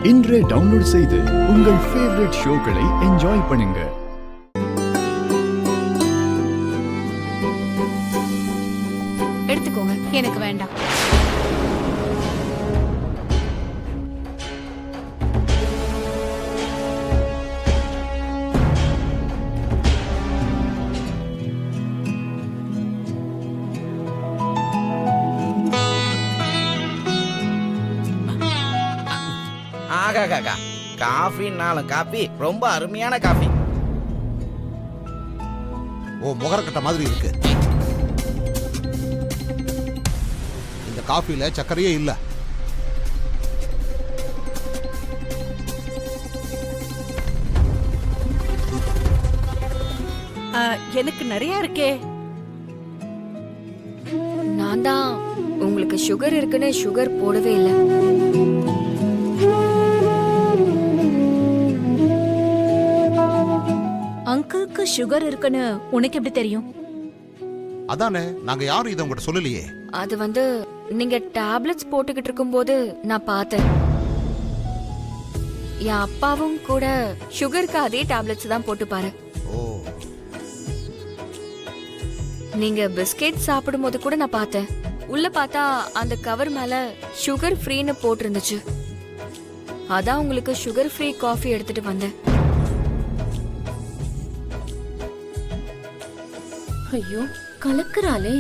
இன்றே டவுன்லோட் செய்து உங்கள் ஃபேவரட் ஷோக்களை என்ஜாய் பண்ணுங்க. எடுத்துக்கோங்க. எனக்கு வேண்டாம். ஆகா காஃபினாலும் காஃபி ரொம்ப அருமையான காஃபி. ஓ முகரக்கட்ட மாதிரி இருக்கு. இந்த காஃபில சர்க்கரையே இல்ல. எனக்கு நிறைய இருக்கே. நான் தான் உங்களுக்கு சுகர் இருக்குன்னு சுகர் போடவே இல்லை. அங்கிளுக்கு சுகர் இருக்குன்னு உனக்கு எப்படி தெரியும்? அதானே, நாங்க யாரும் இதை உங்ககிட்ட சொல்லலையே. அது நீங்க டேப்லெட்ஸ் போட்டுக்கிட்டு இருக்கும்போது நான் பார்த்தேன். என் அப்பாவும் கூட சுகருக்கு அதே டேப்லெட்ஸ் தான் போட்டுப்பாரு. ஓ, நீங்க பிஸ்கெட் சாப்பிடும்போது கூட நான் பார்த்தேன். உள்ள பார்த்தா அந்த கவர் மேல சுகர் ஃப்ரீன்னு போட்டிருந்துச்சு. அதான் உங்களுக்கு சுகர் ஃப்ரீ காஃபி எடுத்துட்டு வந்தேன். ஐயோ, கலக்குறாளே.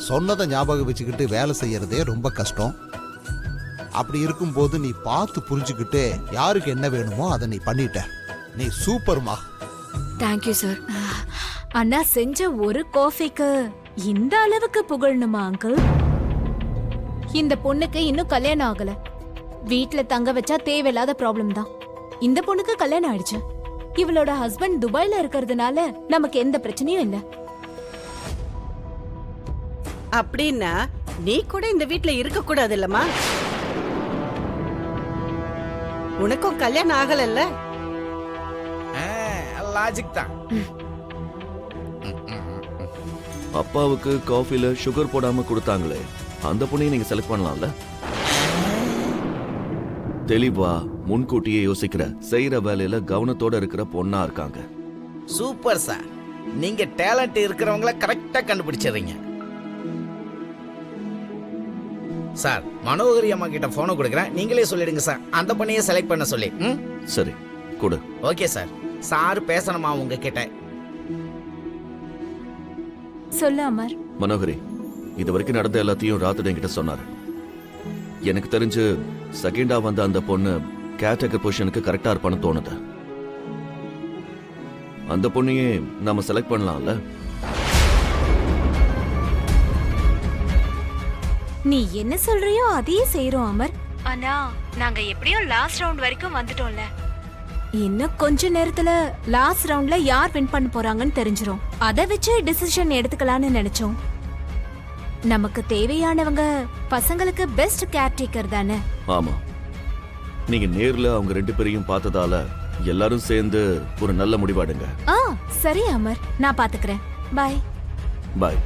சொன்னதை ஞாபகம் வச்சுக்கிட்டு வேலை செய்யறதே ரொம்ப கஷ்டம். அப்படி இருக்கும்போது நீ பார்த்து புரிஞ்சுக்கிட்டு யாருக்கு என்ன வேணுமோ அதை நீ பண்ணிட்ட. நீ சூப்பர்மா. Thank you sir. அண்ணா செஞ்ச ஒரு காஃபிக்கு இந்த அளவுக்கு புகழணுமா அங்கிள்? இந்த பொண்ணுக்கு இன்னும் கல்யாணம் ஆகல. வீட்ல தங்க வச்சா தேவையில்லாத ப்ராப்ளம் தான். இந்த பொண்ணுக்கு கல்யாணம் ஆயிடுச்சு. இவளோட ஹஸ்பண்ட் துபாயில இருக்கிறதுனால நமக்கு எந்த பிரச்சனையும் இல்ல. அப்படின்னா நீ கூட இந்த வீட்ல இருக்க கூடாது இல்லம்மா? உனக்கும் கல்யாணம் ஆகலல்ல? லாஜிக் தான். அப்பாவுக்கு காஃபில சுகர் போடாம கொடுத்தாங்களே, அந்த பொண்ணையும் நீங்க செலக்ட் பண்ணலாம்ல? தெளிவா முன்கூட்டியே யோசிக்கிற, செய்யற வேலையில கவனத்தோட இருக்கிற பொண்ணா இருக்காங்க. Super sir. நீங்க டேலண்ட் இருக்கிறவங்கள கரெக்டா கண்டுபிடிச்சிடுறீங்க. சார், மனோகரி அம்மா கிட்ட போனை கொடுக்குறேன். நீங்களே சொல்லிடுங்க சார், அந்த பொண்ணையே செலக்ட் பண்ண சொல்லி. சரி, கொடு. Okay sir. சார் பேசணுமா உங்ககிட்ட? சொல்லு அமர். மனோகரி, இது வரைக்கும் நடந்த எல்லாத்தையும் ராத்திரி என்கிட்ட சொன்னாரு. எனக்கு தெரிஞ்சு செகண்டா வந்த அந்த பொண்ணு கேட்டகர் பொசிஷனுக்கு கரெக்டா இருப்பான்னு தோணுது. அந்த பொண்ணையே நாம செலக்ட் பண்ணலாம்ல? நீ என்ன சொல்றியோ அதையே செய்யறோம் அமர். ஆனா நாங்க எப்படியும் லாஸ்ட் ரவுண்ட் வரைக்கும் வந்துட்டோம்ல. இன்னும் கொஞ்ச நேரத்துல லாஸ்ட் ரவுண்ட்ல யார் வின் பண்ண போறாங்கன்னு தெரிஞ்சிரும். அதை வச்சு டிசிஷன் எடுத்துக்கலாம்னு நினைச்சோம். நமக்கு தேவையானவங்க பசங்களுக்கு பெஸ்ட் கேர்டேக்கர் தானே? ஆமா, நீங்க நேர்ல அவங்க ரெண்டு பேரையும் பார்த்ததால எல்லாரும் சேர்ந்து ஒரு நல்ல முடிவாடுங்க. சரி அமர், நான் பாத்துக்கிறேன். பாய். பாய்.